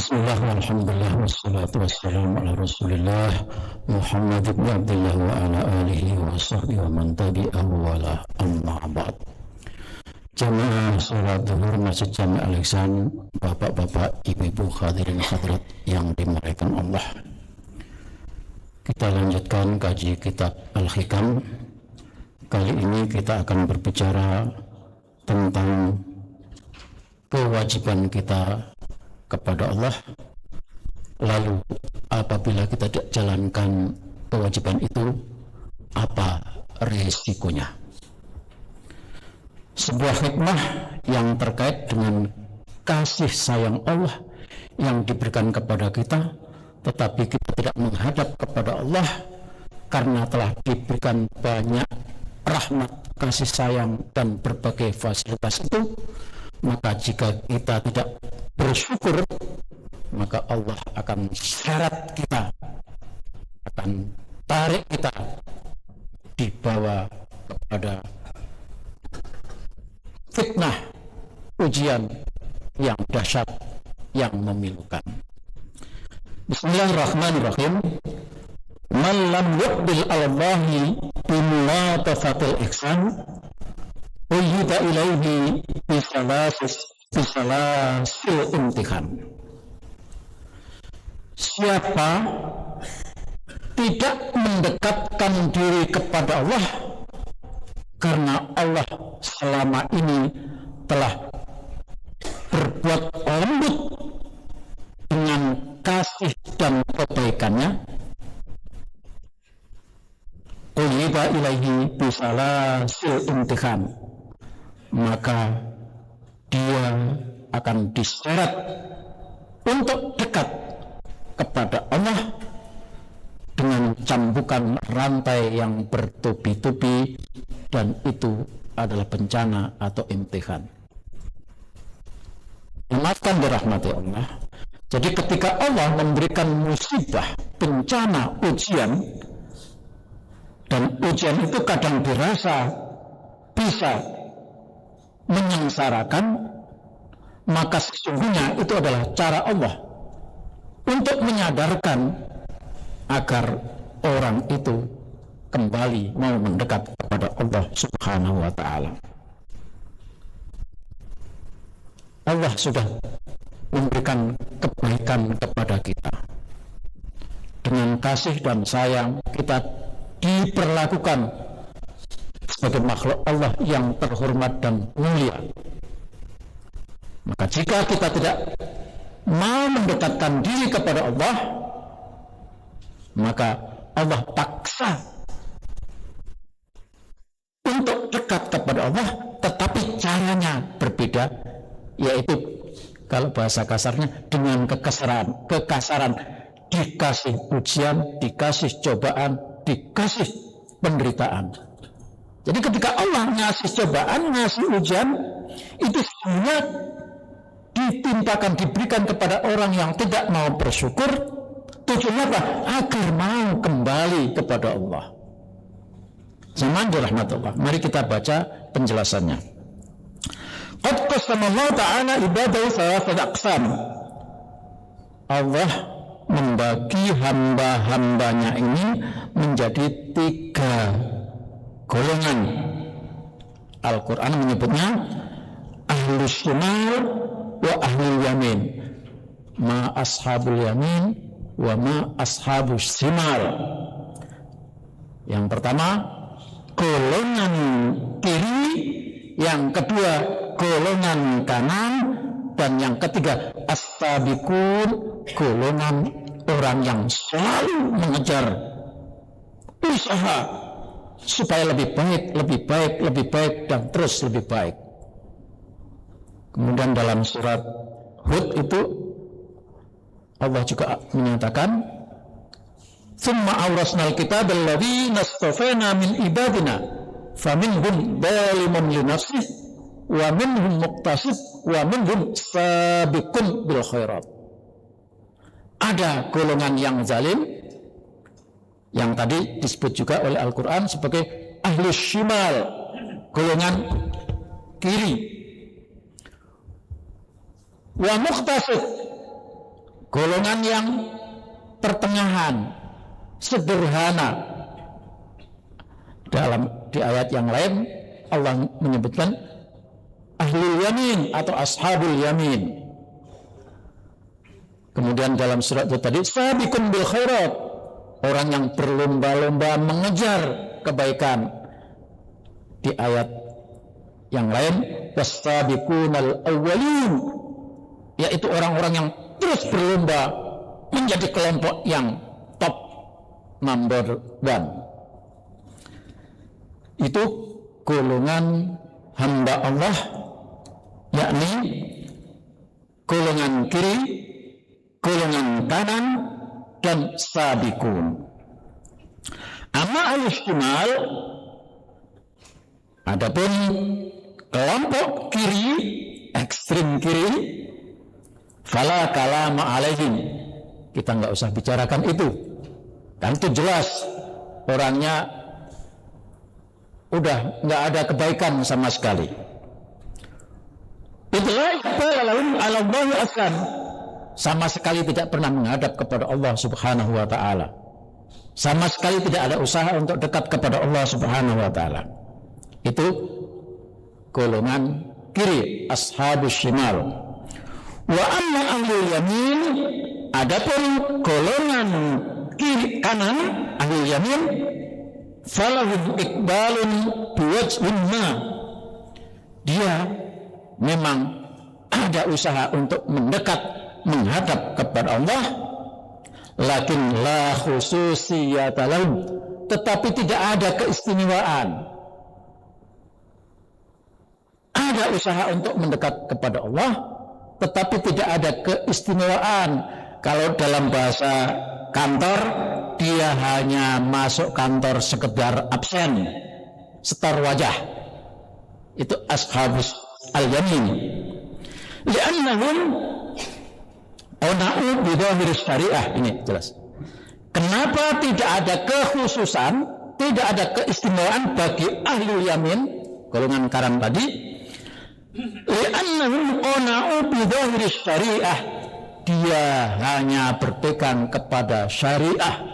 Bismillah, alhamdulillah, wassalatu wassalamu ala rasulillah Muhammad ibn Abdullah wa ala alihi wa sahbihi wa man tabi'ahu wa la amma ba'd. Jamaah salat zuhur Masjid Jami' Al-Ihsan, bapak-bapak, ibu-ibu, hadirin hadirat yang dimuliakan Allah. Kita lanjutkan kaji kitab Al-Hikam. Kali ini kita akan berbicara tentang kewajiban kita kepada Allah, lalu apabila kita tidak jalankan kewajiban itu, apa resikonya? Sebuah hikmah yang terkait dengan kasih sayang Allah yang diberikan kepada kita, tetapi kita tidak menghadap kepada Allah karena telah diberikan banyak rahmat, kasih sayang, dan berbagai fasilitas itu. Maka jika kita tidak bersyukur, maka Allah akan seret kita, akan tarik kita dibawa kepada fitnah, ujian yang dahsyat, yang memilukan. Bismillahirrahmanirrahim. Man lam yuqbil Allahi bimulatafatil ihsan uyyida ilaihi bisalasil imtihan. Siapa tidak mendekatkan diri kepada Allah karena Allah selama ini telah berbuat lembut dengan kasih dan kebaikannya, uyyida ilaihi bisalasil imtihan, maka dia akan diseret untuk dekat kepada Allah dengan cambukan rantai yang bertubi-tubi, dan itu adalah bencana atau imtihan. Dimaafkan dirahmati Allah. Jadi ketika Allah memberikan musibah, bencana, ujian, dan ujian itu kadang dirasa bisa menyengsarakan, maka sesungguhnya itu adalah cara Allah untuk menyadarkan agar orang itu kembali mau mendekat kepada Allah Subhanahu wa ta'ala. Allah sudah memberikan kebaikan kepada kita. Dengan kasih dan sayang kita diperlakukan sebagai makhluk Allah yang terhormat dan mulia. Maka jika kita tidak mau mendekatkan diri kepada Allah, maka Allah paksa untuk dekat kepada Allah, tetapi caranya berbeda, yaitu kalau bahasa kasarnya dengan kekasaran, dikasih ujian, dikasih cobaan, dikasih penderitaan. Jadi ketika Allah ngasih cobaan, ngasih ujian, itu semua ditimpakan, diberikan kepada orang yang tidak mau bersyukur. Tujuannya apa? Agar mau kembali kepada Allah. Zaman dirahmatullah. Mari kita baca penjelasannya. Qad qasamallahu ta'ala ibadahu salasat aqsam. Allah membagi hamba-hambanya ini menjadi 3 golongan. Al-Quran menyebutnya ahlus shimal wa ahlul yamin. Ma ashabul yamin wa ma ashabus shimal. Yang pertama golongan kiri, yang kedua golongan kanan, dan yang ketiga as-sabiqun, golongan orang yang selalu mengejar usaha supaya lebih baik, dan terus lebih baik. Kemudian dalam surat Hud itu Allah juga menyatakan, "Tsumma awrasnal kitab alladziina istafayna min ibadina, faminhum dzalimun li nafsihi wa minhum muqtasid wa minhum sabiqun bil khairat." Ada golongan yang zalim, yang tadi disebut juga oleh Al-Quran sebagai ahlus shimal, golongan kiri. Wa muqtasid, golongan yang pertengahan, sederhana. Di ayat yang lain Allah menyebutkan ahlul yamin atau ashabul yamin. Kemudian dalam surat itu tadi sabiqun bil khairat, orang yang berlomba-lomba mengejar kebaikan. Di ayat yang lain wasabiqunal awwalin, yaitu orang-orang yang terus berlomba menjadi kelompok yang top, number one. Itu golongan hamba Allah, yakni golongan kiri, golongan kanan, dan sabiqun. Amma al-istimal, adapun kelompok kiri, ekstrim kiri, fala kalama alaihim, kita nggak usah bicarakan itu, kan itu jelas orangnya udah nggak ada kebaikan sama sekali. Itulah Allah aslan, sama sekali tidak pernah menghadap kepada Allah Subhanahu wa taala. Sama sekali tidak ada usaha untuk dekat kepada Allah Subhanahu wa taala. Itu golongan kiri, ashabus shimal. Wa amma ahlul yamin, adapun golongan kiri kanan, ahlul yamin, falahum iqbalun biwajhin ma, dia memang ada usaha untuk mendekat, menghadap kepada Allah, lakin la khususiyata lahum, tetapi tidak ada keistimewaan. Ada usaha untuk mendekat kepada Allah, tetapi tidak ada keistimewaan. Kalau dalam bahasa kantor, dia hanya masuk kantor sekedar absen, setar wajah. Itu ashabus al-yamin. Li'annahum ona'u bidhahir syariah. Ini jelas. Kenapa tidak ada kekhususan, tidak ada keistimewaan bagi ahlul yamin, golongan kanan tadi? Li'annahum ona'u bidhahir syariah, dia hanya berpegang kepada syariah.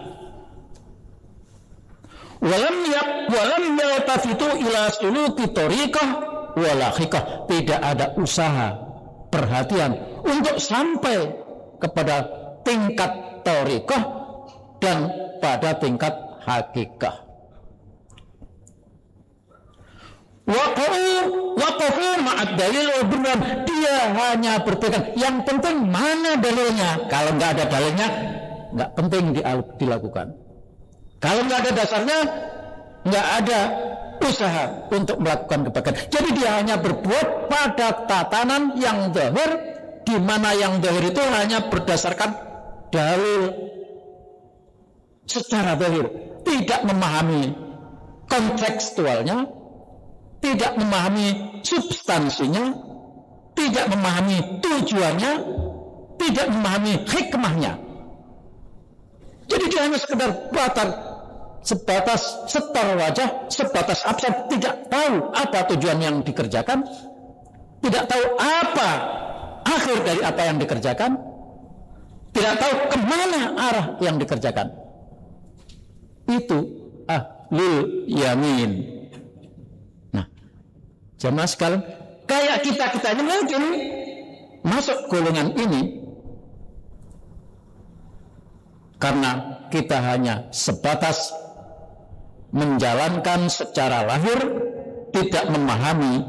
Walam yaltafitu ila suluki tariqah wala hikah, tidak ada usaha, perhatian untuk sampai kepada tingkat tariqah dan pada tingkat hakikah. Waqafu ma'ad dalil wa burhan, dia hanya berpegang, yang penting mana dalilnya. Kalau nggak ada dalilnya, nggak penting dilakukan. Kalau nggak ada dasarnya, nggak ada usaha untuk melakukan kebaikan. Jadi dia hanya berbuat pada tatanan yang zahir, di mana yang zahir itu hanya berdasarkan dalil secara zahir, tidak memahami kontekstualnya, tidak memahami substansinya, tidak memahami tujuannya, tidak memahami hikmahnya. Jadi dia hanya sekedar sebatas setar wajah, sebatas absen, tidak tahu apa tujuan yang dikerjakan, tidak tahu apa akhir dari apa yang dikerjakan, tidak tahu kemana arah yang dikerjakan. Itu ahlul yamin. Nah, jamaah sekalian, kayak kita ini mungkin masuk golongan ini karena kita hanya sebatas menjalankan secara lahir, tidak memahami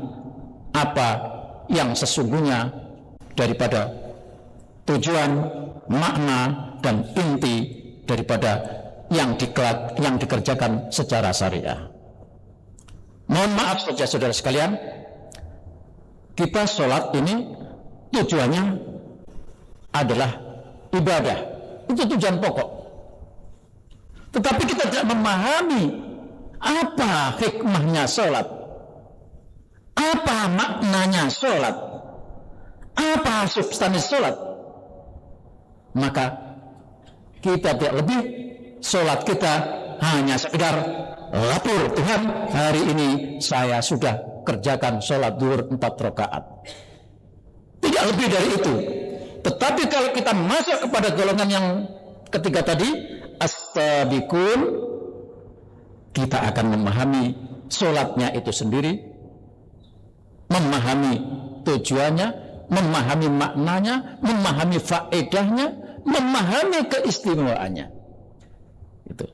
apa yang sesungguhnya daripada tujuan, makna, dan inti daripada yang dikerjakan secara syariah. Mohon maaf saudara-saudara sekalian, kita sholat ini tujuannya adalah ibadah, itu tujuan pokok. Tetapi kita tidak memahami apa hikmahnya sholat, apa maknanya sholat, apa substansi sholat. Maka kita tidak lebih, sholat kita hanya sekedar lapor, Tuhan hari ini saya sudah kerjakan sholat zuhur 4 rakaat. Tidak lebih dari itu. Tetapi kalau kita masuk kepada golongan yang ketiga tadi, as-sabiqun, kita akan memahami sholatnya itu sendiri, memahami tujuannya, memahami maknanya, memahami faedahnya, memahami keistimewaannya. Itu.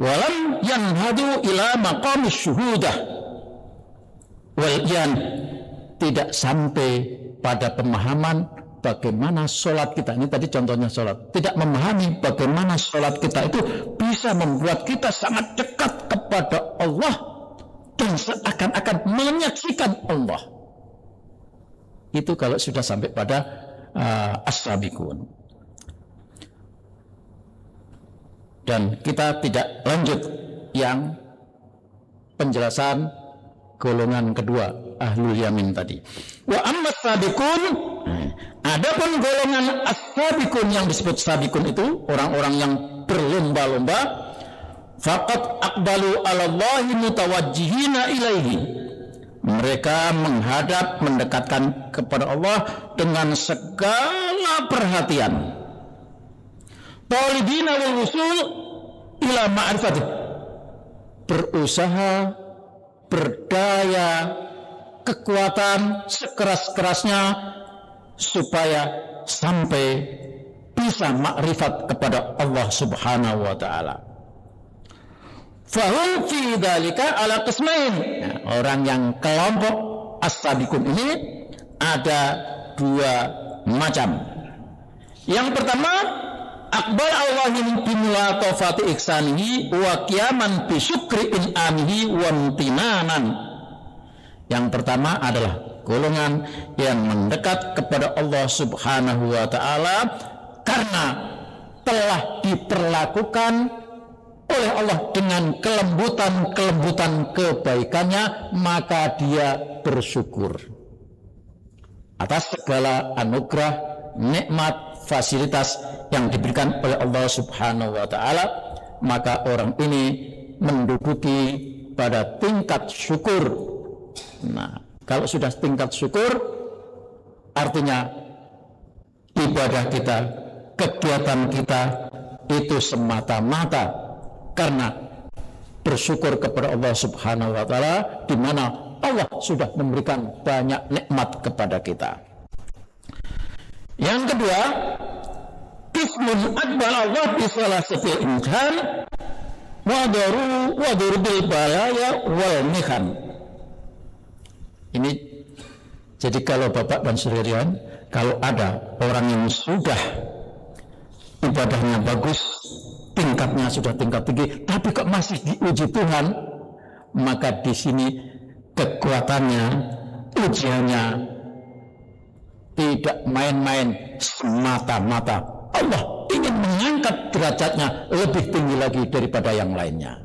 Walam yanhadu ila maqamis syuhudah. Wal tidak sampai pada pemahaman bagaimana sholat kita. Ini tadi contohnya sholat. Tidak memahami bagaimana sholat kita itu bisa membuat kita sangat dekat kepada Allah dan seakan-akan menyaksikan Allah. Itu kalau sudah sampai pada as-sabiqun. Dan kita tidak lanjut yang penjelasan golongan kedua, ahlul yamin tadi. Wa amma sabiqun, adapun golongan as-sabiqun yang disebut sabiqun itu orang-orang yang berlomba-lomba, faqad aqbalu 'ala Allahi mutawajjihina ilaihi. Mereka menghadap, mendekatkan kepada Allah dengan segala perhatian. Talibina wal wusul ila ma'rifatih. Berusaha, berdaya, kekuatan sekeras-kerasnya supaya sampai bisa makrifat kepada Allah Subhanahu wa taala. Fahum fi dzalika ala qismain. Orang yang kelompok as-sabiqun ini ada dua macam. Yang pertama, aqbal Allahin bimulatafati ihsanihi wa qiyaman bi syukri in'amihi wa imtinanan. Yang pertama adalah golongan yang mendekat kepada Allah Subhanahu wa taala karena telah diperlakukan oleh Allah dengan kelembutan kebaikannya, maka dia bersyukur atas segala anugerah, nikmat, fasilitas yang diberikan oleh Allah Subhanahu wa taala. Maka orang ini menduduki pada tingkat syukur. Nah, kalau sudah tingkat syukur, artinya ibadah kita, kegiatan kita itu semata-mata karena bersyukur kepada Allah Subhanahu wa taala, di mana Allah sudah memberikan banyak nikmat kepada kita. Yang kedua, qismun aqbal Allah bi salasatil imtihan wa durbil balaya wal mihan. Ini jadi kalau Bapak dan Saudara, kalau ada orang yang sudah ibadahnya bagus, tingkatnya sudah tingkat tinggi, tapi kok masih diuji Tuhan, maka di sini kekuatannya, ujiannya tidak main-main, semata-mata Allah ingin mengangkat derajatnya lebih tinggi lagi daripada yang lainnya.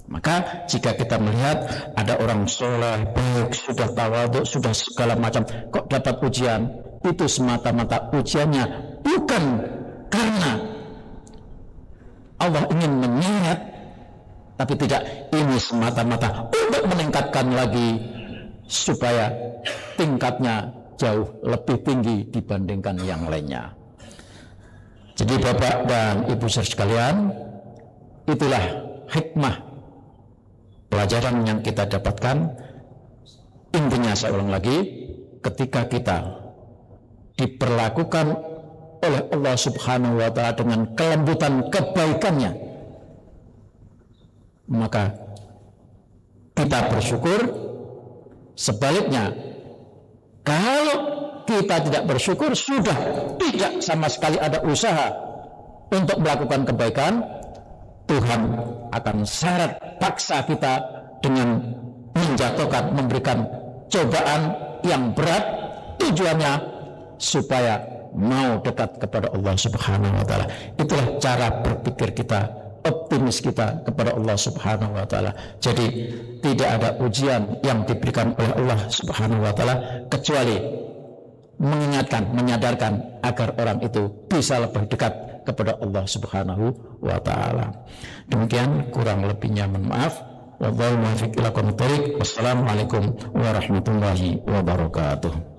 Maka jika kita melihat ada orang soleh, baik, sudah tawadhu, sudah segala macam, kok dapat ujian, itu semata-mata ujiannya bukan karena Allah ingin mengingat, tapi tidak, ini semata-mata untuk meningkatkan lagi supaya tingkatnya jauh lebih tinggi dibandingkan yang lainnya. Jadi Bapak dan Ibu sekalian, itulah hikmah pelajaran yang kita dapatkan. Intinya saya ulang lagi, ketika kita diperlakukan oleh Allah Subhanahu wa ta'ala dengan kelembutan kebaikannya, maka kita bersyukur. Sebaliknya, kalau kita tidak bersyukur, sudah tidak sama sekali ada usaha untuk melakukan kebaikan, Tuhan akan seret paksa kita dengan menjatuhkan, memberikan cobaan yang berat, tujuannya supaya mau dekat kepada Allah Subhanahu wa ta'ala. Itulah cara berpikir kita, optimis kita kepada Allah Subhanahu wa ta'ala. Jadi tidak ada ujian yang diberikan oleh Allah Subhanahu wa ta'ala kecuali mengingatkan, menyadarkan agar orang itu bisa lebih dekat kepada Allah Subhanahu wa ta'ala. Demikian, kurang lebihnya mohon maaf. Wassalamualaikum warahmatullahi wabarakatuh.